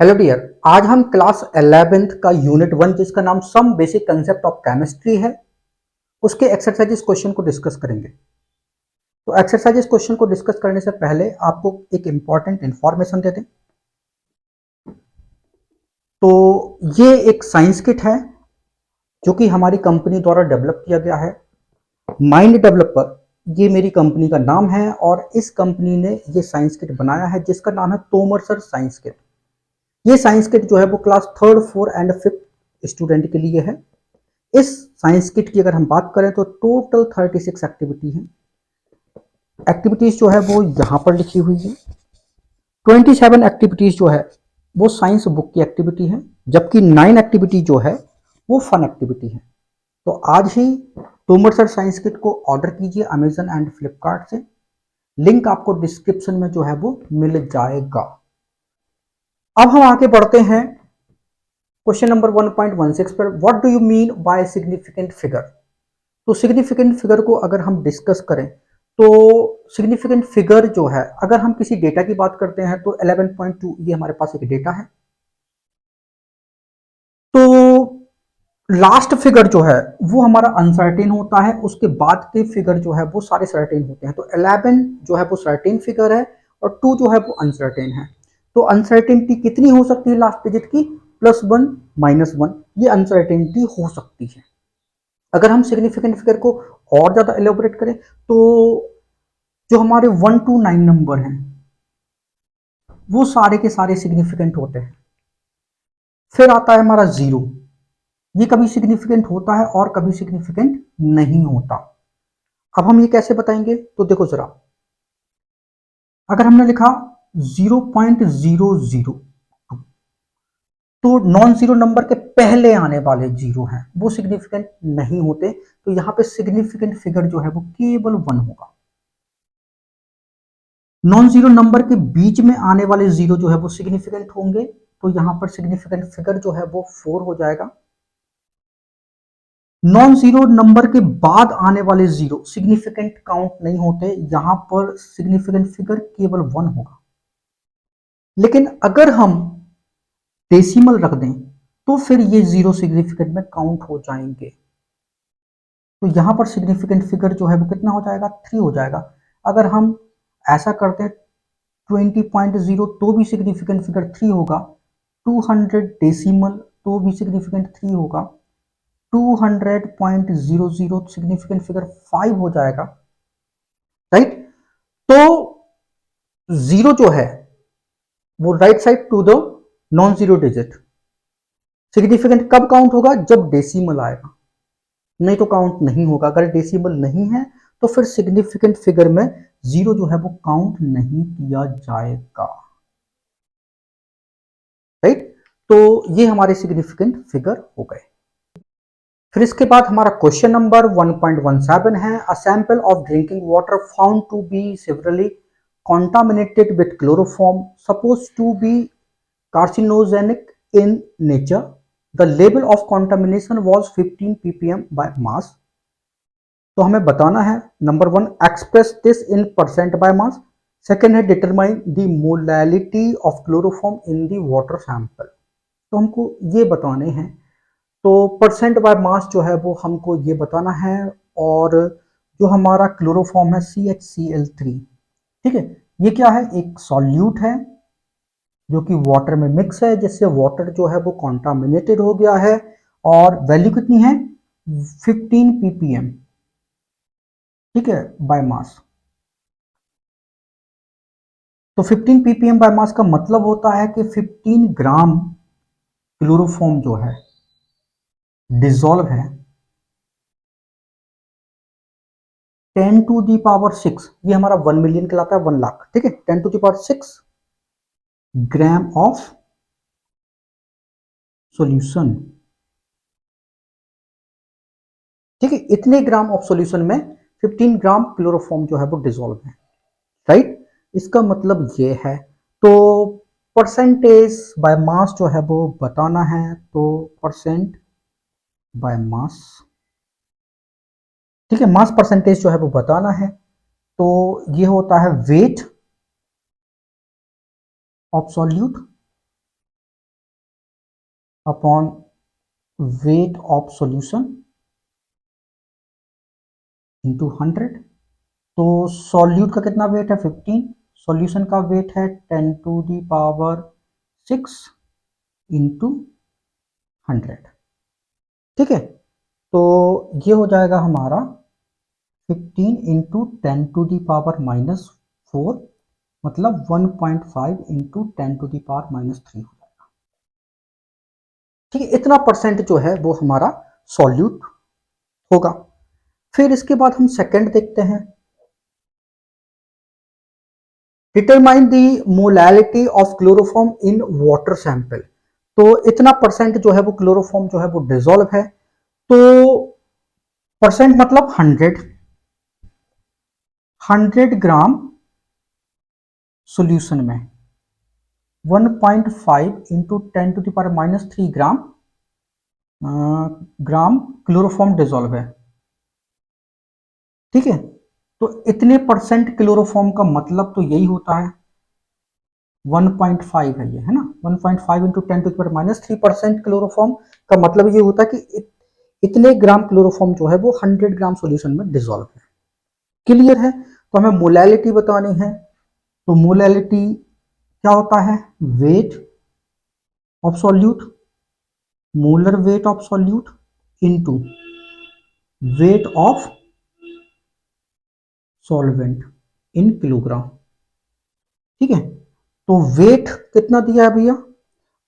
Hello dear. आज हम class 11th का यूनिट 1 जिसका नाम some basic concept of chemistry है उसके एक्सरसाइजेस क्वेश्चन को डिस्कस करेंगे। तो एक्सरसाइजेस क्वेश्चन को डिस्कस करने से पहले आपको एक इंपॉर्टेंट इंफॉर्मेशन दे दें। तो ये एक साइंस किट है जो कि हमारी कंपनी द्वारा डेवलप किया गया है। माइंड डेवलपर ये मेरी कंपनी का नाम है और इस कंपनी ने ये साइंस किट बनाया है जिसका नाम है तोमर सर साइंस किट। ये साइंस किट जो है वो class 3rd 4th and 5th student के लिए है। इस साइंस किट की अगर हम बात करें तो टोटल 36 एक्टिविटी है। एक्टिविटीज जो है वो यहाँ पर लिखी हुई है। 27 एक्टिविटीज जो है वो साइंस बुक की एक्टिविटी है, जबकि 9 एक्टिविटी जो है वो फन एक्टिविटी है। तो आज ही तोमर सर साइंस किट को ऑर्डर कीजिए अमेजन एंड फ्लिपकार्ट से। लिंक आपको डिस्क्रिप्शन में जो है वो मिल जाएगा। अब हम आगे बढ़ते हैं क्वेश्चन नंबर 1.16 पर। What do you mean by significant figure. तो सिग्निफिकेंट फिगर को अगर हम डिस्कस करें तो सिग्निफिकेंट फिगर जो है, अगर हम किसी डेटा की बात करते हैं तो 11.2 ये हमारे पास एक डेटा है। तो लास्ट फिगर जो है वो हमारा अनसर्टेन होता है, उसके बाद के फिगर जो है वो सारे सर्टेन होते हैं। तो 11 जो है वो सर्टेन फिगर है और 2 जो है वो अनसर्टेन है। तो अनसर्टेनिटी कितनी हो सकती है लास्ट डिजिट की? +1 -1 ये अनसर्टेनिटी हो सकती है। अगर हम सिग्निफिकेंट फिगर को और ज्यादा एलोबरेट करें तो जो हमारे 1 to 9 नंबर हैं वो सारे के सारे सिग्निफिकेंट होते हैं। फिर आता है हमारा 0। ये कभी सिग्निफिकेंट होता है और कभी सिग्निफिकेंट नहीं होता। अब हम ये कैसे बताएंगे? तो देखो जरा, अगर हमने लिखा 0.002 तो नॉन जीरो नंबर के पहले आने वाले जीरो हैं वो सिग्निफिकेंट नहीं होते। तो यहां पे सिग्निफिकेंट फिगर जो है वो केवल 1 होगा। नॉन जीरो नंबर के बीच में आने वाले जीरो जो है वो सिग्निफिकेंट होंगे, तो यहां पर सिग्निफिकेंट फिगर जो है वो 4 हो जाएगा। नॉन जीरो नंबर के बाद आने वाले जीरो सिग्निफिकेंट काउंट नहीं होते, यहां पर सिग्निफिकेंट फिगर केवल 1 होगा। लेकिन अगर हम डेसिमल रख दें तो फिर ये जीरो सिग्निफिकेंट में काउंट हो जाएंगे। तो यहां पर सिग्निफिकेंट फिगर जो है वो कितना हो जाएगा? 3 हो जाएगा। अगर हम ऐसा करते हैं 20.0 तो भी सिग्निफिकेंट फिगर 3 होगा। 200 डेसिमल तो भी सिग्निफिकेंट 3 होगा। 200.00 सिग्निफिकेंट फिगर 5 हो जाएगा, राइट। तो जीरो जो है वो right side to the non zero digit. Significant कब काउंट होगा? जब डेसिमल आएगा, नहीं तो काउंट नहीं होगा। अगर डेसिमल नहीं है तो फिर सिग्निफिकेंट फिगर में जीरो जो है वो काउंट नहीं किया जाएगा, राइट। तो ये हमारे सिग्निफिकेंट फिगर हो गए। फिर इसके बाद हमारा क्वेश्चन नंबर 1.17 है। A sample of drinking water found to be severely contaminated with chloroform supposed to be carcinogenic in nature. The level of contamination was 15 ppm by mass. तो हमें बताना है, number 1 express this in percent by mass. Second है determine the molality of chloroform in the water sample. तो हमको ये बताने हैं। तो परसेंट बाय मास जो है वो हमको ये बताना है। और जो हमारा क्लोरोफॉर्म है CHCl3, ठीक है, ये क्या है? एक सॉल्यूट है जो कि वाटर में मिक्स है, जिससे वाटर जो है वो कॉन्टामिनेटेड हो गया है। और वैल्यू कितनी है? 15 ppm, ठीक है, बाय मास। तो 15 ppm बाय मास का मतलब होता है कि 15 ग्राम क्लोरोफॉर्म जो है डिसॉल्व है 10 टू दी पावर 6। ये हमारा 1 मिलियन कहलाता है, 1 लाख, ठीक है। 10 to the power 6 gram of solution, ठीक है। इतने ग्राम ऑफ सॉल्यूशन में 15 ग्राम क्लोरोफॉर्म जो है वो डिसॉल्व है, राइट। इसका मतलब ये है। तो परसेंटेज बाय मास जो है वो बताना है। तो परसेंट बाय मास, ठीक है, मास परसेंटेज जो है वो बताना है। तो ये होता है weight of solute upon weight of solution into 100। तो सॉल्यूट का कितना वेट है 15, सॉल्यूशन का वेट है 10 टू दी पावर 6 इंटू 100। ठीक है, तो ये हो जाएगा हमारा 15 इंटू 10 टू दी पावर -4, मतलब 1.5 इंटू 10 टू दी पावर -3 हो जाएगा। ठीक है, इतना परसेंट जो है वो हमारा सॉल्यूट होगा। फिर इसके बाद हम सेकंड देखते हैं, determine the molality of chloroform in water sample. तो इतना परसेंट जो है वो क्लोरोफॉर्म जो है वो डिसॉल्व है, तो परसेंट मतलब 100 ग्राम सॉल्यूशन में 1.5 into 10 to the power -3 gram chloroform dissolve है। ठीक है, तो इतने परसेंट क्लोरोफॉर्म का मतलब तो यही होता है 1.5 है ये, है ना, 1.5 into 10 to the power -3% chloroform का मतलब ये होता है कि इतने ग्राम क्लोरोफॉर्म जो है वो 100 ग्राम सॉल्यूशन में डिसॉल्व है। क्लियर है, तो हमें मोलैलिटी बतानी है। तो मोलैलिटी क्या होता है, weight of solute, molar weight of solute into weight of solvent in kilogram. ठीक है, तो वेट कितना दिया है भैया,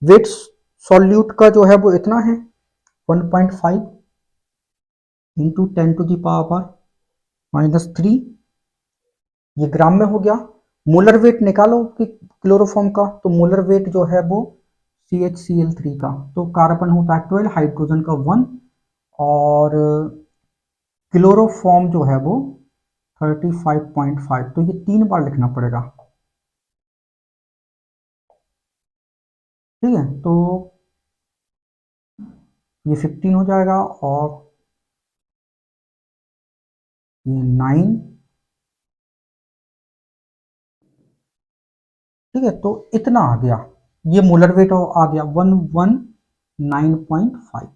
वेट सॉल्यूट का जो है वो इतना है 1.5 इंटू 10 टू दी पावर -3, ये ग्राम में हो गया। मोलर वेट निकालो कि क्लोरोफॉर्म का, तो मोलर वेट जो है वो CHCl3 का, तो कार्बन होता है 12, हाइड्रोजन का 1, और क्लोरोफॉर्म जो है वो 35.5, तो ये 3 बार लिखना पड़ेगा। ठीक है, तो ये 15 हो जाएगा और ये 9। ठीक है, तो इतना आ गया, ये मोलर वेट आ गया 119.5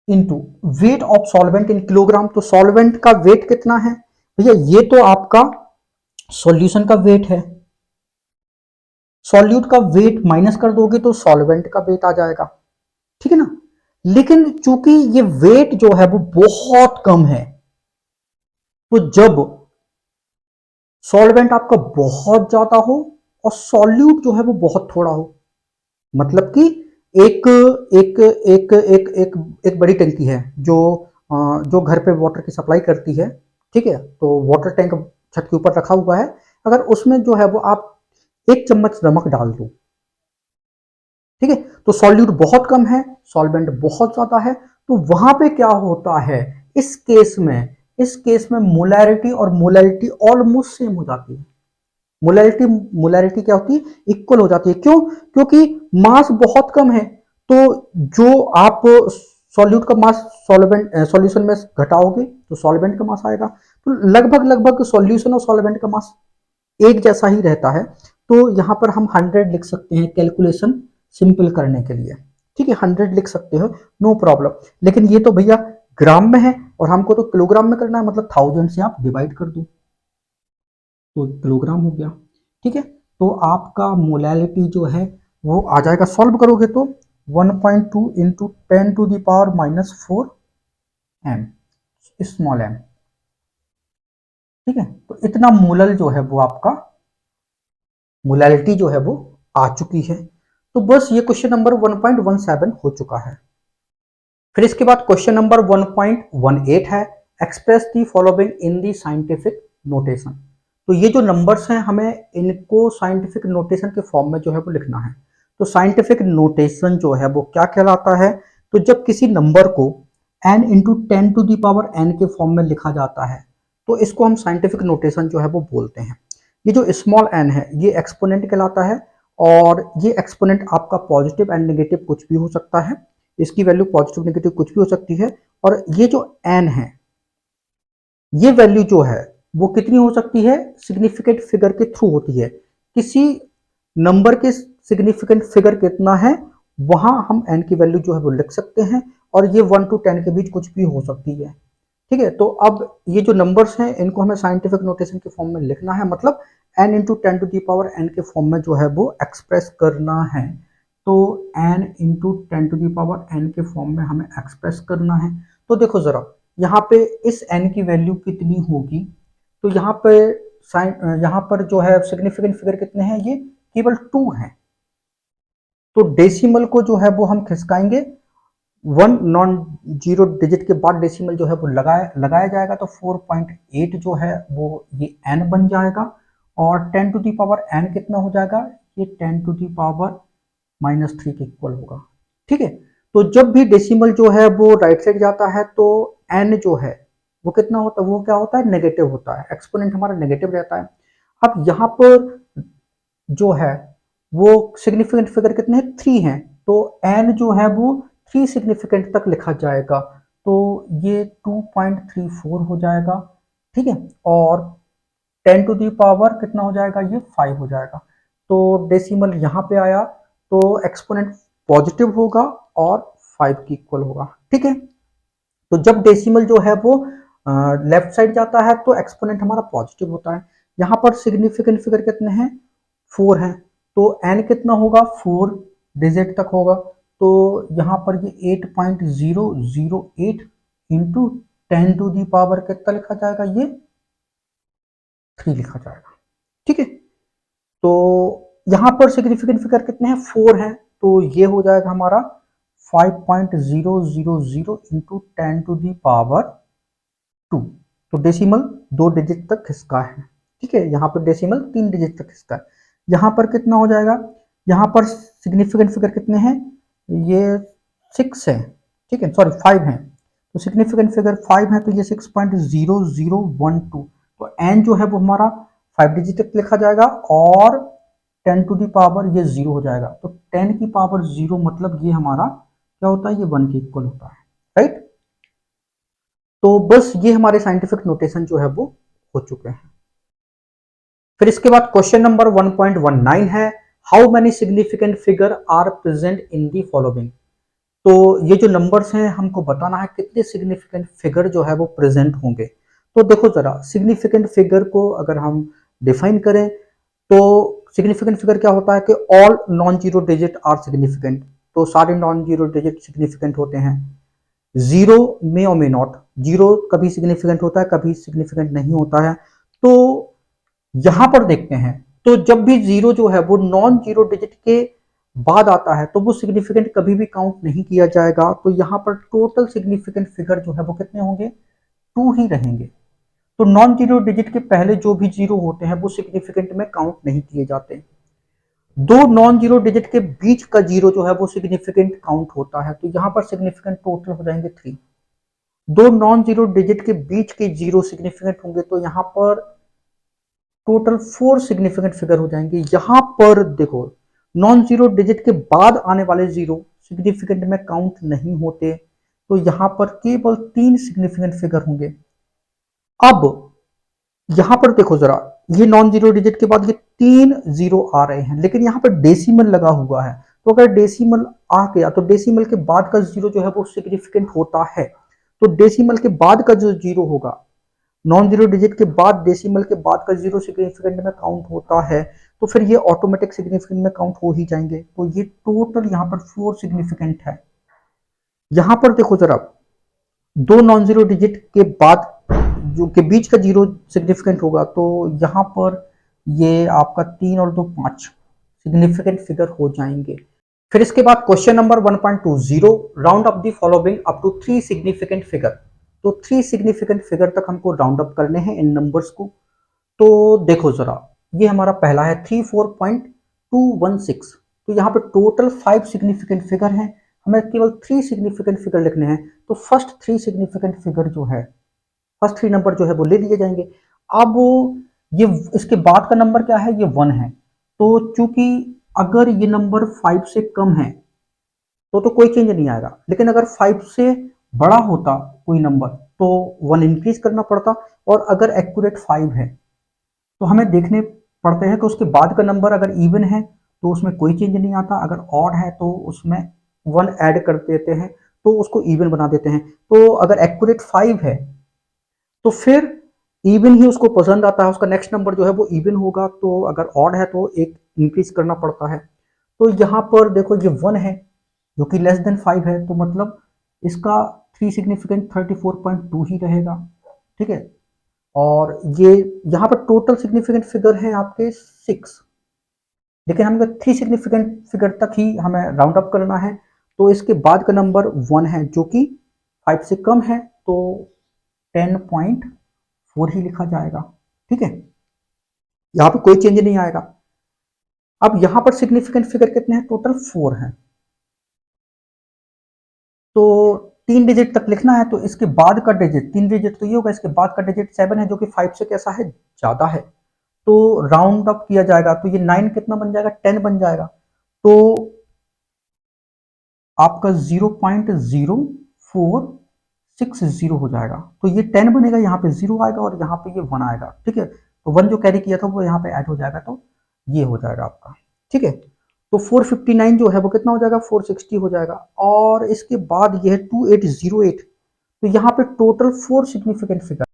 into weight of solvent in kilogram. तो सॉल्वेंट का वेट कितना है भैया, ये तो आपका सॉल्यूशन का वेट है, सॉल्यूट का वेट माइनस कर दोगे तो सॉल्वेंट का वेट आ जाएगा। ठीक है ना, लेकिन चूंकि ये वेट जो है वो बहुत कम है, तो जब सॉल्वेंट आपका बहुत ज्यादा हो और सॉल्यूट जो है वो बहुत थोड़ा हो, मतलब कि एक एक एक एक एक एक बड़ी टंकी है जो जो घर पे वाटर की सप्लाई करती है। ठीक है, तो वाटर टैंक छत के ऊपर रखा हुआ है, अगर उसमें जो है वो आप 1 चम्मच नमक डाल दो, ठीक है, तो सॉल्यूट बहुत कम है, सॉल्वेंट बहुत ज्यादा है, तो वहां पे क्या होता है, इस केस में मोलैरिटी और मोलैलिटी ऑलमोस्ट सेम हो जाती है। मोलैरिटी मोलैरिटी क्या होती है, इक्वल हो जाती है। क्यों, क्योंकि मास बहुत कम है, तो जो आप सॉल्यूट का मास सॉल्वेंट सॉल्यूशन में घटाओगे तो सॉल्वेंट का मास आएगा, तो लगभग लगभग सॉल्यूशन और सॉल्वेंट का मास एक जैसा ही रहता है। तो यहां पर हम 100 लिख सकते हैं कैलकुलेशन सिंपल करने के लिए। ठीक है, 100 लिख सकते हो, नो प्रॉब्लम। लेकिन ये तो भैया ग्राम में है और हमको तो किलोग्राम में करना है, मतलब 1000 से आप डिवाइड कर दो तो किलोग्राम हो गया। ठीक है, तो आपका मोलैलिटी जो है वो आ जाएगा, सॉल्व करोगे तो 1.2 into 10 to the power -4 M, small M. ठीक है, तो इतना मोलल जो है वो आपका मोलैलिटी जो है वो आ चुकी है। तो बस ये क्वेश्चन नंबर 1.17 हो चुका है। फिर इसके बाद क्वेश्चन नंबर 1.18 है, express the following in the scientific notation. तो ये जो नंबर्स हैं हमें इनको साइंटिफिक नोटेशन के फॉर्म में जो है वो लिखना है। तो साइंटिफिक नोटेशन जो है वो क्या कहलाता है, तो जब किसी नंबर को n into 10 to the power n के फॉर्म में लिखा जाता है तो इसको हम साइंटिफिक नोटेशन जो है वो बोलते हैं। ये जो स्मॉल n है ये एक्सपोनेंट कहलाता है, और ये एक्सपोनेंट आपका पॉजिटिव एंड नेगेटिव कुछ भी हो सकता है, इसकी वैल्यू पॉजिटिव नेगेटिव कुछ भी हो सकती है। और ये जो n है ये वैल्यू जो है वो कितनी हो सकती है, सिग्निफिकेंट फिगर के थ्रू होती है। किसी नंबर के सिग्निफिकेंट फिगर कितना है वहां हम n की वैल्यू जो है वो लिख सकते हैं, और ये 1 to 10 के बीच कुछ भी हो सकती है। ठीक है, तो अब ये जो नंबर्स हैं इनको हमें साइंटिफिक नोटेशन के फॉर्म में लिखना है, मतलब n into 10 to the power n के फॉर्म में जो है वो एक्सप्रेस करना है। तो n into 10 to the power n के फॉर्म में हमें एक्सप्रेस करना है। तो देखो जरा यहाँ पे इस n की वैल्यू कितनी होगी, तो यहाँ पे यहाँ पर जो है सिग्निफिकेंट फिगर कितने हैं, ये केवल 2 हैं। तो डेसिमल को जो है वो हम खिसकाएंगे, 1 नॉन जीरो डिजिट के बाद डेसिमल जो है वो लगाया जाएगा, तो 4.8 जो है वो ये n बन जाएगा, और 10 टू दी पावर n कितना हो जाएगा, ये 10 टू दी पावर -3 के इक्वल होगा। ठीक है, तो जब भी डेसिमल जो है वो राइट साइड जाता है तो n जो है वो कितना होता है, वो क्या होता है, नेगेटिव होता है, एक्सपोनेंट हमारा नेगेटिव रहता है। अब यहाँ पर जो है वो सिग्निफिकेंट फिगर कितने हैं, 3 हैं, तो n जो है वो 3 सिग्निफिकेंट तक लिखा जाएगा, तो ये 2.34 हो जाएगा। ठीक है, और 10 टू दी पावर कितना हो जाएगा, ये 5 हो जाएगा। तो डेसिमल यहाँ पे आया तो एक्सपोनेंट पॉजिटिव होगा और 5 की इक्वल होगा। ठीक है, तो जब डेसिमल जो है वो लेफ्ट साइड जाता है तो एक्सपोनेंट हमारा पॉजिटिव होता है। यहाँ पर सिग्निफिकेंट फिगर कितने हैं, 4 हैं, तो n कितना होगा, 4 डिजिट तक होगा, तो यहाँ पर ये 8.008 इंटू 10 टू दी पावर कितना लिखा जाएगा, ये 3 लिखा जाएगा। ठीक है, तो यहाँ पर सिग्निफिकेंट फिगर कितने हैं, 4 हैं, तो ये हो जाएगा हमारा 5.000 इंटू 10 टू दी पावर 2। तो डेसिमल 2 डिजिट तक खिसका है। ठीक है, यहाँ पर डेसिमल 3 डिजिट तक खिसका है। यहाँ पर कितना हो जाएगा, यहाँ पर सिग्निफिकेंट फिगर कितने हैं, ये 6 है। ठीक है, सॉरी 5 है, तो सिग्निफिकेंट फिगर 5 है, तो ये 6.0012, तो n जो है वो हमारा 5 डिजिट तक लिखा जाएगा, और 10 टू दी पावर ये 0 हो जाएगा, तो 10 की पावर 0 मतलब ये हमारा क्या होता है, ये 1 के इक्वल होता है। राइट, तो बस ये हमारे साइंटिफिक नोटेशन जो है वो हो चुके हैं। फिर इसके बाद क्वेश्चन नंबर 1.19 है, how many significant figure are present in the following. तो ये जो नंबर्स हैं हमको बताना है कितने सिग्निफिकेंट फिगर जो है वो प्रेजेंट होंगे। तो देखो जरा सिग्निफिकेंट फिगर को अगर हम डिफाइन करें तो सिग्निफिकेंट फिगर क्या होता है कि all non zero digit are significant, तो सारे नॉन जीरो डिजिट सिग्निफिकेंट होते हैं। जीरो में और मे नॉट, जीरो कभी सिग्निफिकेंट होता है कभी सिग्निफिकेंट नहीं होता है। तो यहां पर देखते हैं, तो जब भी जीरो जो है वो नॉन जीरो डिजिट के बाद आता है तो वो सिग्निफिकेंट कभी भी काउंट नहीं किया जाएगा, तो यहां पर टोटल सिग्निफिकेंट फिगर जो है वो कितने होंगे, 2 ही रहेंगे। तो नॉन जीरो डिजिट के पहले जो भी जीरो होते हैं वो सिग्निफिकेंट में काउंट नहीं किए जाते। दो नॉन जीरो डिजिट के बीच का जीरो जो है वो सिग्निफिकेंट काउंट होता है, तो यहां पर सिग्निफिकेंट टोटल हो जाएंगे 3। दो नॉन जीरो डिजिट के बीच के जीरो सिग्निफिकेंट होंगे, तो यहां पर टोटल 4 सिग्निफिकेंट फिगर हो जाएंगे। यहां पर देखो नॉन जीरो डिजिट के बाद आने वाले जीरो सिग्निफिकेंट में काउंट नहीं होते, तो यहां पर केवल 3 सिग्निफिकेंट फिगर होंगे। अब यहां पर देखो जरा, ये नॉन जीरो डिजिट के बाद ये 3 जीरो आ रहे हैं, लेकिन यहां पर डेसिमल लगा हुआ है, तो अगर डेसिमल आ गया तो डेसिमल के बाद का जीरो जो है वो सिग्निफिकेंट होता है। तो डेसिमल के बाद का जो जीरो होगा, नॉन जीरो डिजिट के बाद डेसिमल के बाद का जीरो सिग्निफिकेंट में काउंट होता है, तो फिर ये ऑटोमेटिक सिग्निफिकेंट में काउंट हो ही जाएंगे। तो ये टोटल यहाँ पर 4 सिग्निफिकेंट है। यहां पर देखो जरा, दो नॉन जीरो डिजिट के बाद जो के बीच का जीरो सिग्निफिकेंट होगा, तो यहां पर ये आपका 3 और 2 5 सिग्निफिकेंट फिगर हो जाएंगे। फिर इसके बाद question number 1.20, round up the following up to 3 significant figure. तो 3 सिग्निफिकेंट फिगर तक हमको राउंड अप करने हैं इन नंबर्स को। तो देखो जरा, ये हमारा पहला है 34.216, तो यहाँ पे टोटल 5 सिग्निफिकेंट फिगर हैं, हमें केवल 3 सिग्निफिकेंट फिगर लिखने हैं। तो फर्स्ट 3 सिग्निफिकेंट फिगर जो है, फर्स्ट 3 नंबर जो है वो ले लिए जाएंगे। अब ये इसके बाद का नंबर क्या है, ये 1 है, तो चूंकि अगर ये नंबर 5 से कम है तो कोई चेंज नहीं आएगा, लेकिन अगर 5 से बड़ा होता कोई नंबर तो 1 इंक्रीज करना पड़ता, और अगर एक्यूरेट 5 है तो हमें देखने पड़ते हैं कि उसके बाद का नंबर अगर इवन है तो उसमें कोई चेंज नहीं आता। अगर ऑड है तो उसमें 1 ऐड कर देते हैं तो उसको इवन बना देते हैं। तो अगर एक्यूरेट 5 है तो फिर इवन ही उसको पसंद आता है, उसका नेक्स्ट नंबर जो है वो इवन होगा। तो अगर ऑड है तो एक इंक्रीज करना पड़ता है। तो यहाँ पर देखो ये 1 है जो कि लेस देन 5 है, तो मतलब इसका 3 सिग्निफिकेंट 34.2 ही रहेगा। ठीक है, और ये यहाँ पर टोटल सिग्निफिकेंट फिगर है आपके 6, लेकिन हमें 3 सिग्निफिकेंट फिगर तक ही हमें राउंड अप करना है। तो इसके बाद का नंबर 1 है जो कि 5 से कम है, तो 10.4 ही लिखा जाएगा। ठीक है, यहाँ पे कोई चेंज नहीं आएगा। अब यहाँ पर सिग्निफिकेंट फिगर कितने हैं, टोटल 4 हैं। तो 3 डिजिट तक लिखना है, तो इसके बाद का डिजिट 3 डिजिट तो ये होगा, इसके बाद का डिजिट 7 है जो कि 5 से कैसा है, ज्यादा है। तो राउंड अप किया जाएगा तो ये 9 कितना बन जाएगा, 10 बन जाएगा। तो आपका 0.0460 हो जाएगा। तो ये 10 बनेगा, यहाँ पे 0 आएगा और यहाँ पे ये 1 आएगा। ठीक है, तो 1 जो कैरी किया था वो यहाँ पे ऐड हो जाएगा, तो ये हो जाएगा आपका। ठीक है, तो 459 जो है वो कितना हो जाएगा, 460 हो जाएगा। और इसके बाद ये है 2808। तो यहाँ पे टोटल 4 सिग्निफिकेंट फिगर